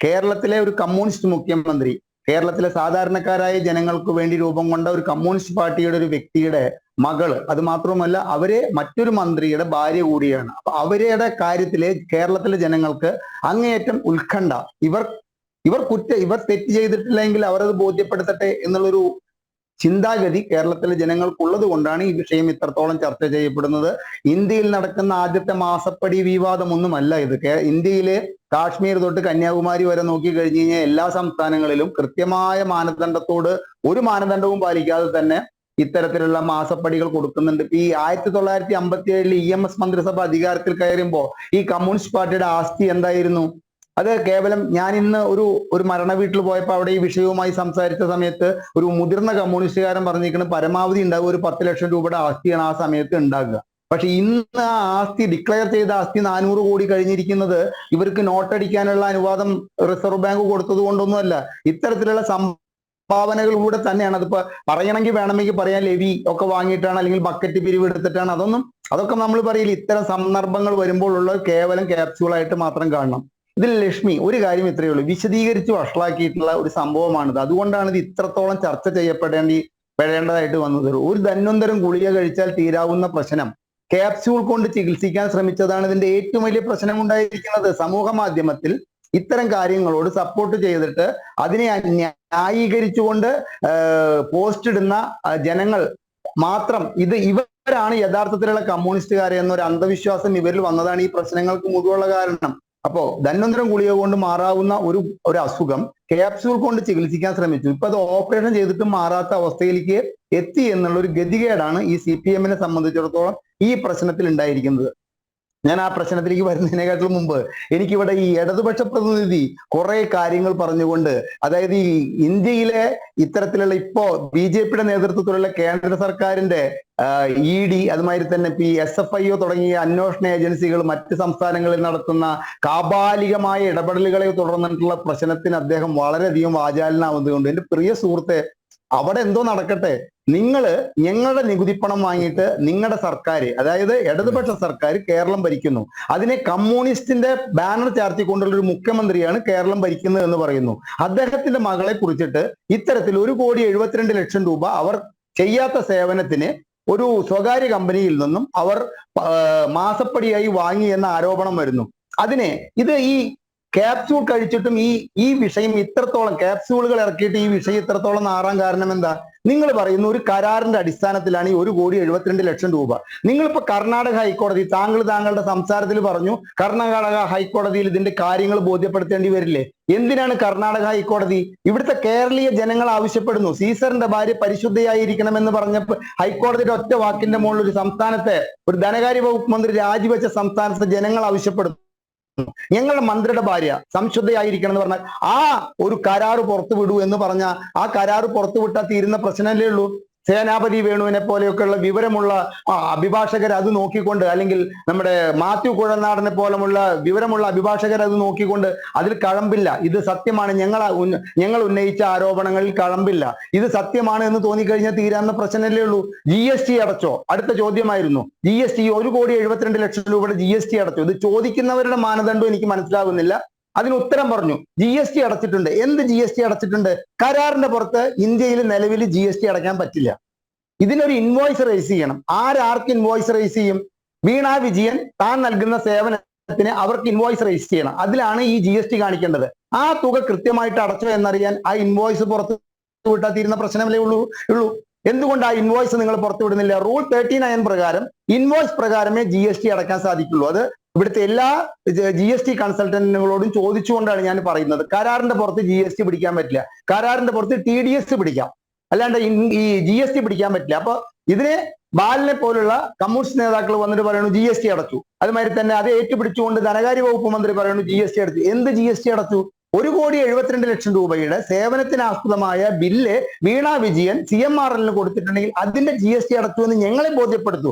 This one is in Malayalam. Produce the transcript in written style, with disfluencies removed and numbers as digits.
കേരളത്തിലെ ഒരു കമ്മ്യൂണിസ്റ്റ് മുഖ്യമന്ത്രി, കേരളത്തിലെ സാധാരണക്കാരായ ജനങ്ങൾക്ക് വേണ്ടി രൂപം കൊണ്ട ഒരു കമ്മ്യൂണിസ്റ്റ് പാർട്ടിയുടെ ഒരു വ്യക്തിയുടെ മകള്, അത് മാത്രമല്ല അവരെ മറ്റൊരു മന്ത്രിയുടെ ഭാര്യ കൂടിയാണ്. അപ്പൊ അവരുടെ കാര്യത്തിലെ കേരളത്തിലെ ജനങ്ങൾക്ക് അങ്ങേയറ്റം ഉത്കണ്ഠ. ഇവർ തെറ്റ് ചെയ്തിട്ടില്ലെങ്കിൽ അവരത് ബോധ്യപ്പെടുത്തട്ടെ എന്നുള്ളൊരു ചിന്താഗതി കേരളത്തിലെ ജനങ്ങൾക്കുള്ളത് കൊണ്ടാണ് ഈ വിഷയം ഇത്രത്തോളം ചർച്ച ചെയ്യപ്പെടുന്നത്. ഇന്ത്യയിൽ നടക്കുന്ന ആദ്യത്തെ മാസപ്പടി വിവാദമൊന്നുമല്ല ഇത്. ഇന്ത്യയിലെ കാശ്മീർ തൊട്ട് കന്യാകുമാരി വരെ നോക്കി കഴിഞ്ഞു കഴിഞ്ഞാൽ എല്ലാ സംസ്ഥാനങ്ങളിലും കൃത്യമായ മാനദണ്ഡത്തോട് ഒരു മാനദണ്ഡവും പാലിക്കാതെ തന്നെ ഇത്തരത്തിലുള്ള മാസപ്പടികൾ കൊടുക്കുന്നുണ്ട്. ഈ 1957 EMS മന്ത്രിസഭ അധികാരത്തിൽ കയറുമ്പോൾ ഈ കമ്മ്യൂണിസ്റ്റ് പാർട്ടിയുടെ ആസ്തി എന്തായിരുന്നു? അത് കേവലം ഞാൻ ഇന്ന് ഒരു മരണ വീട്ടിൽ പോയപ്പോൾ അവിടെ ഈ വിഷയവുമായി സംസാരിച്ച സമയത്ത് ഒരു മുതിർന്ന കമ്മ്യൂണിസ്റ്റുകാരൻ പറഞ്ഞിരിക്കുന്നത് പരമാവധി ഉണ്ടാവുക ഒരു 10 ലക്ഷം രൂപയുടെ ആസ്തിയാണ് ആ സമയത്ത് ഉണ്ടാകുക. പക്ഷെ ഇന്ന് ആ ആസ്തി ഡിക്ലെയർ ചെയ്ത ആസ്തി 400 കോടി കഴിഞ്ഞിരിക്കുന്നത് ഇവർക്ക് നോട്ടടിക്കാനുള്ള അനുവാദം റിസർവ് ബാങ്ക് കൊടുത്തത് കൊണ്ടൊന്നുമല്ല, ഇത്തരത്തിലുള്ള സംഭാവനകളിലൂടെ തന്നെയാണ്. അതിപ്പോ വേണമെങ്കിൽ പറയാൻ ലെവി ഒക്കെ വാങ്ങിയിട്ടാണ്, അല്ലെങ്കിൽ ബക്കറ്റ് പിരിവ് എടുത്തിട്ടാണ്. അതൊക്കെ നമ്മൾ പറയില്ല. ഇത്തരം സന്ദർഭങ്ങൾ വരുമ്പോഴുള്ള കേവലം ക്യാപ്സ്യൂളായിട്ട് മാത്രം കാണണം. ഇതിൽ ലക്ഷ്മി ഒരു കാര്യം ഇത്രയേ ഉള്ളൂ, വിശദീകരിച്ച് വഷളാക്കിയിട്ടുള്ള ഒരു സംഭവമാണിത്. അതുകൊണ്ടാണ് ഇത് ഇത്രത്തോളം ചർച്ച ചെയ്യപ്പെടേണ്ടതായിട്ട് വന്നത്. ഒരു ധന്വന്തരം ഗുളിക കഴിച്ചാൽ തീരാവുന്ന പ്രശ്നം ക്യാപ്സ്യൂൾ കൊണ്ട് ചികിത്സിക്കാൻ ശ്രമിച്ചതാണ് ഇതിന്റെ ഏറ്റവും വലിയ പ്രശ്നം ഉണ്ടായിരിക്കുന്നത്. സമൂഹ മാധ്യമത്തിൽ ഇത്തരം കാര്യങ്ങളോട് സപ്പോർട്ട് ചെയ്തിട്ട് അതിനെ ന്യായീകരിച്ചുകൊണ്ട് പോസ്റ്റ് ഇടുന്ന ജനങ്ങൾ മാത്രം ഇവരാണ് യഥാർത്ഥത്തിലുള്ള കമ്മ്യൂണിസ്റ്റുകാരെ എന്നൊരു അന്ധവിശ്വാസം ഇവരിൽ വന്നതാണ് ഈ പ്രശ്നങ്ങൾക്ക് മുഴുവനുള്ള കാരണം. അപ്പോ ധന്വന്തരം ഗുളിക കൊണ്ട് മാറാവുന്ന ഒരു അസുഖം ക്യാപ്സ്യൂൾ കൊണ്ട് ചികിത്സിക്കാൻ ശ്രമിച്ചു. ഇപ്പൊ അത് ഓപ്പറേഷൻ ചെയ്തിട്ടും മാറാത്ത അവസ്ഥയിലേക്ക് എത്തി എന്നുള്ള ഒരു ഗതികേടാണ് ഈ CPM സംബന്ധിച്ചിടത്തോളം ഈ പ്രശ്നത്തിൽ ഉണ്ടായിരിക്കുന്നത്. ഞാൻ ആ പ്രശ്നത്തിലേക്ക് വരുന്നതിനെക്കാട്ടിലും മുമ്പ് എനിക്കിവിടെ ഈ ഇടതുപക്ഷ പ്രതിനിധി കുറെ കാര്യങ്ങൾ പറഞ്ഞുകൊണ്ട്, അതായത് ഈ ഇന്ത്യയിലെ ഇത്തരത്തിലുള്ള ഇപ്പോ BJPയുടെ നേതൃത്വത്തിലുള്ള കേന്ദ്ര സർക്കാരിന്റെ ED, അതുമാതിരി തന്നെ SFIO തുടങ്ങിയ അന്വേഷണ ഏജൻസികൾ മറ്റ് സംസ്ഥാനങ്ങളിൽ നടത്തുന്ന കാബാലികമായ ഇടപെടലുകളെ തുടർന്നിട്ടുള്ള പ്രശ്നത്തിന് അദ്ദേഹം വളരെയധികം വാചാലനാവുന്നതുകൊണ്ട് എന്റെ പ്രിയ സുഹൃത്തെ, അവിടെ എന്തോ നടക്കട്ടെ. ഞങ്ങളുടെ നികുതിപ്പണം വാങ്ങിയിട്ട് നിങ്ങളുടെ സർക്കാർ, അതായത് ഇടതുപക്ഷ സർക്കാർ കേരളം ഭരിക്കുന്നു. അതിനെ കമ്മ്യൂണിസ്റ്റിന്റെ ബാനർ ചാർത്തിക്കൊണ്ടുള്ള ഒരു മുഖ്യമന്ത്രിയാണ് കേരളം ഭരിക്കുന്നത് എന്ന് പറയുന്നു. അദ്ദേഹത്തിന്റെ മകളെ കുറിച്ചിട്ട് ഇത്തരത്തിൽ 1,72,00,000 രൂപ അവർ ചെയ്യാത്ത സേവനത്തിന് ഒരു സ്വകാര്യ കമ്പനിയിൽ നിന്നും അവർ മാസപ്പടിയായി വാങ്ങി എന്ന ആരോപണം വരുന്നു. ഇത് ഈ ക്യാപ്സ്യൂൾ കഴിച്ചിട്ടും ഈ വിഷയം ഇത്രത്തോളം, ക്യാപ്സ്യൂളുകൾ ഇറക്കിയിട്ട് ഈ വിഷയം ഇത്രത്തോളം നാറാൻ കാരണം എന്താ? നിങ്ങൾ പറയുന്ന ഒരു കരാറിന്റെ അടിസ്ഥാനത്തിലാണ് ഈ 1,72,00,000 രൂപ. നിങ്ങളിപ്പോ കർണാടക ഹൈക്കോടതി, താങ്കളുടെ സംസാരത്തിൽ പറഞ്ഞു കർണാടക ഹൈക്കോടതിയിൽ ഇതിന്റെ കാര്യങ്ങൾ ബോധ്യപ്പെടുത്തേണ്ടി വരില്ലേ? എന്തിനാണ് കർണാടക ഹൈക്കോടതി? ഇവിടുത്തെ കേരളീയ ജനങ്ങൾ ആവശ്യപ്പെടുന്നു. സീസറിന്റെ ഭാര്യ പരിശുദ്ധയായിരിക്കണമെന്ന് പറഞ്ഞപ്പോൾ ഹൈക്കോടതിയുടെ ഒറ്റ വാക്കിന്റെ മുകളിൽ ഒരു സംസ്ഥാനത്തെ ഒരു ധനകാര്യ വകുപ്പ് മന്ത്രി രാജിവെച്ച സംസ്ഥാനത്തെ ജനങ്ങൾ ആവശ്യപ്പെടുന്നു ഞങ്ങളുടെ മന്ത്രിയുടെ ഭാര്യ സംശുദ്ധയായിരിക്കണം എന്ന് പറഞ്ഞാൽ ആ ഒരു കരാറ് പുറത്തു വിടൂ എന്ന് പറഞ്ഞാൽ ആ കരാറ് പുറത്തു വിട്ടാൽ തീരുന്ന പ്രശ്നമല്ലേ ഉള്ളൂ. സേനാപതി വേണുവിനെ പോലെയൊക്കെയുള്ള വിവരമുള്ള അഭിഭാഷകർ അത് നോക്കിക്കൊണ്ട്, അല്ലെങ്കിൽ നമ്മുടെ മാത്യു കുഴനാടനെ പോലുമുള്ള വിവരമുള്ള അഭിഭാഷകർ അത് നോക്കിക്കൊണ്ട് അതിൽ കഴമ്പില്ല, ഇത് സത്യമാണ്, ഞങ്ങൾ ഉന്നയിച്ച ആരോപണങ്ങളിൽ കഴമ്പില്ല, ഇത് സത്യമാണ് എന്ന് തോന്നിക്കഴിഞ്ഞാൽ തീരാവുന്ന പ്രശ്നമല്ലേ ഉള്ളൂ. GST അടച്ചോ? അടുത്ത ചോദ്യമായിരുന്നു. GST 1,72,00,000 രൂപയുടെ GST അടച്ചോ? ഇത് ചോദിക്കുന്നവരുടെ മാനദണ്ഡം എനിക്ക് മനസ്സിലാകുന്നില്ല. അതിന് ഉത്തരം പറഞ്ഞു, GST അടച്ചിട്ടുണ്ട്. എന്ത് GST അടച്ചിട്ടുണ്ട്? കരാറിന്റെ പുറത്ത് ഇന്ത്യയിൽ നിലവിൽ GST അടയ്ക്കാൻ പറ്റില്ല. ഇതിനൊരു ഇൻവോയ്സ് റൈസ് ചെയ്യണം. ആർക്ക് ഇൻവോയ്സ് റൈസ് ചെയ്യും? വീണ വിജയൻ താൻ നൽകുന്ന സേവനത്തിന് അവർക്ക് ഇൻവോയ്സ് റൈസ് ചെയ്യണം. അതിലാണ് ഈ GST കാണിക്കേണ്ടത്. ആ തുക കൃത്യമായിട്ട് അടച്ചോ എന്നറിയാൻ ആ ഇൻവോയ്സ് പുറത്ത് വിട്ടാൽ തീരുന്ന പ്രശ്നമല്ലേ ഉള്ളൂ. എന്തുകൊണ്ട് ആ ഇൻവോയ്സ് നിങ്ങൾ പുറത്തു വിടുന്നില്ല? റൂൾ 39 പ്രകാരം ഇൻവോയ്സ് പ്രകാരമേ GST അടയ്ക്കാൻ സാധിക്കുള്ളൂ. അത് ഇവിടുത്തെ എല്ലാ GST കൺസൾട്ടന്റുകളോടും ചോദിച്ചുകൊണ്ടാണ് ഞാൻ പറയുന്നത്. കരാറിന്റെ പുറത്ത് GST പിടിക്കാൻ പറ്റില്ല, കരാറിന്റെ പുറത്ത് TDS പിടിക്കാം, അല്ലാണ്ട് ഈ GST പിടിക്കാൻ പറ്റില്ല. അപ്പൊ ഇതിനെ ബാലിനെ പോലുള്ള കമ്മ്യൂണിസ്റ്റ് നേതാക്കൾ വന്നിട്ട് പറയുന്നു GST അടച്ചു. അതുമാതിരി തന്നെ അത് ഏറ്റുപിടിച്ചുകൊണ്ട് ധനകാര്യ വകുപ്പ് മന്ത്രി പറയുന്നു GST അടച്ചു. എന്ത് GST അടച്ചു? 1,72,00,000 രൂപയുടെ സേവനത്തിനാസ്പദമായ ബില്ല് വീണ വിജയൻ CMRL കൊടുത്തിട്ടുണ്ടെങ്കിൽ അതിന്റെ GST അടച്ചു എന്ന് ഞങ്ങളെ ബോധ്യപ്പെടുത്തൂ.